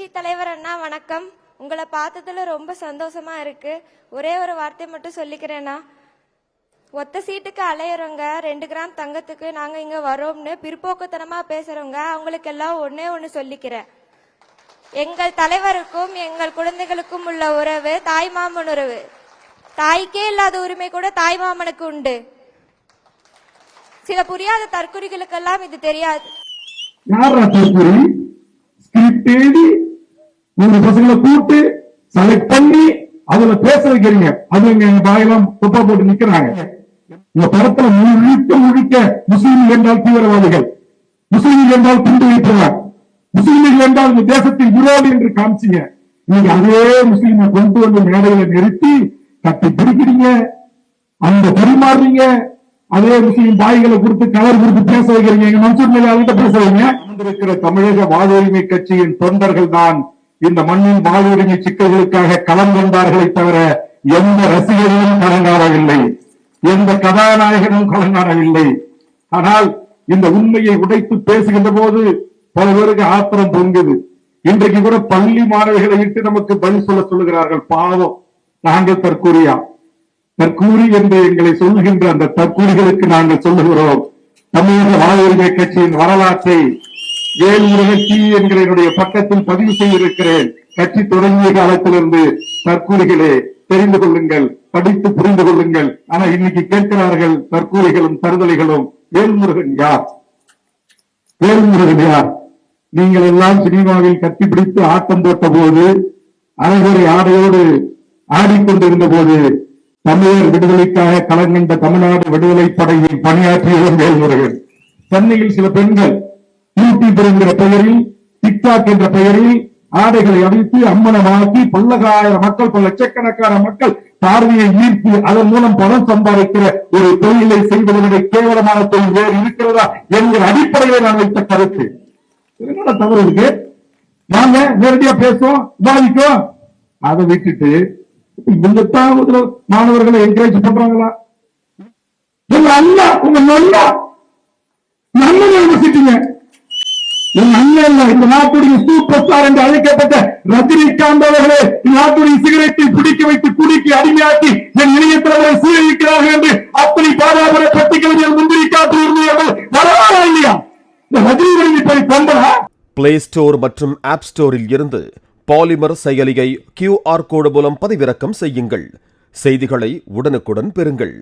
தலைவர் அண்ணா வணக்கம். உங்களை பார்த்ததுல ரொம்ப சந்தோஷமா இருக்கு. ஒரே ஒரு வார்த்தை மட்டும் சொல்லிக்கிறேன்னா, ஒத்த சீட்டுக்கு அலையறவங்க 2 கிராம் தங்கத்துக்கு நாங்க இங்க வரோம்னு பிற்போக்குத்தனமா பேசுறவங்க அவங்களுக்கு எல்லாம் ஒண்ணு சொல்லிக்கிறேன். எங்கள் தலைவருக்கும் எங்கள் குழந்தைகளுக்கும் உள்ள உறவு தாய் மாமன் உறவு. தாய்க்கே இல்லாத உரிமை கூட தாய் மாமனுக்கு உண்டு. சில புரியாத தற்குறிகளுக்கெல்லாம் இது தெரியாது. பசங்களை கூட்டு செலக்ட் பண்ணி அதுல பேச வைக்கிறீங்க. அது எங்க பாயெல்லாம் துப்பா போட்டு நிக்கிறாங்க. இந்த படத்துல முழுக்க முஸ்லீம்கள் என்றால் தீவிரவாதிகள், முஸ்லீம்கள் என்றால் குண்டு வைப்பவர், முஸ்லீம்கள் என்றால் இந்த தேசத்தின் விரோதி என்று காமிச்சீங்க. நீங்க அதே முஸ்லீமை கொண்டு வந்து மேடையில நிறுத்தி கட்டி பிடிக்கிறீங்க, அந்த பரிமாறுறீங்க. அதே முஸ்லீம் பாய்களை கொடுத்து கலர் கொடுத்து பேச வைக்கிறீங்க. எங்க மன்சூர் மேல பேச வைங்க. அமர்ந்திருக்கிற தமிழக வாழ்வுரிமை கட்சியின் தொண்டர்கள் தான் இந்த மண்ணின் வாழ்வுரிமை சிக்கல்களுக்காக களம் கொண்டார்களே தவிர எந்த ரசிகர்களும் கலங்காடவில்லை, எந்த கதாநாயகனும் கலங்காடவில்லை. ஆனால் இந்த உண்மையை உடைத்து பேசுகின்ற போது பல பேருக்கு ஆத்திரம் பொங்குது. இன்றைக்கு கூட பள்ளி மாணவிகளை இட்டு நமக்கு பதில் சொல்லுகிறார்கள். பாவம், நாங்கள் தற்கூரி என்று எங்களை சொல்லுகின்ற அந்த தற்கூரிகளுக்கு நாங்கள் சொல்லுகிறோம், தமிழக வாழ்வுரிமை கட்சியின் வரலாற்றை வேல்முருகன் என்கிற என்னுடைய பக்கத்தில் பதிவு செய்திருக்கிறேன். கட்சி தொடங்கிய காலத்திலிருந்து தற்கூரிகளே தெரிந்து கொள்ளுங்கள், படித்து புரிந்து கொள்ளுங்கள். ஆனா இன்னைக்கு கேட்கிறார்கள் தற்கூரிகளும் தருதலைகளும், வேல்முருகன் யார்? வேல்முருகன் யார்? நீங்கள் எல்லாம் சினிமாவில் கட்டிப்பிடித்து ஆட்டம் போட்ட போது, அரைகுறை ஆடையோடு ஆடிக்கொண்டிருந்த போது, தமிழர் விடுதலைக்காக களங்கண்ட தமிழ்நாடு விடுதலை படையில் பணியாற்றியவர் வேல்முருகன். சென்னையில் சில பெண்கள் யூடியூப் என்கிற பெயரில், டிக்டாக் என்ற பெயரில் ஆடைகளை அவிழ்த்து அம்மனமாக்கி பல்லகாயிரம் மக்கள், பல லட்சக்கணக்கான மக்கள் பார்வையை ஈர்த்து அதன் மூலம் பணம் சம்பாதிக்கிற ஒரு தொழிலை செய்வதனுடைய கேவலமான தொழில் வேறு இருக்கிறதா என்கிற அடிப்படையில் நான் வைத்த கருத்து. என்ன தவறு இருக்கு? வாங்க நேரடியா பேசுவோம், பாதிக்கும். அதை விட்டுட்டு இவங்கத்தான் மாணவர்களை என்கரேஜ் பண்றாங்களா? உங்க அல்ல, உங்க நல்லா நல்லதை விமர்சிட்டீங்க. என் அண்ணன் இந்த நாட்டுடைய சூப்பர் ஸ்டார் என்று அழைக்கப்பட்ட ரஜினிகாந்த் அவர்களே நாட்டுடைய சிகரெட்டை பிடிக்க வைத்து குடிக்கு அடிமையாக்கி என் இணையத்தலைவரை சீரழிக்கிறார்கள் என்று அப்படி பாராபர பட்டியலில் முந்திரி காட்டியிருந்தீர்கள். வரலாறா இல்லையா? இந்த ரஜினி போய் கொண்டா? பிளே ஸ்டோர் மற்றும் ஆப் ஸ்டோரில் இருந்து பாலிமர் செயலியை QR கோடு மூலம் பதிவிறக்கம் செய்யுங்கள். செய்திகளை உடனுக்குடன் பெறுங்கள்.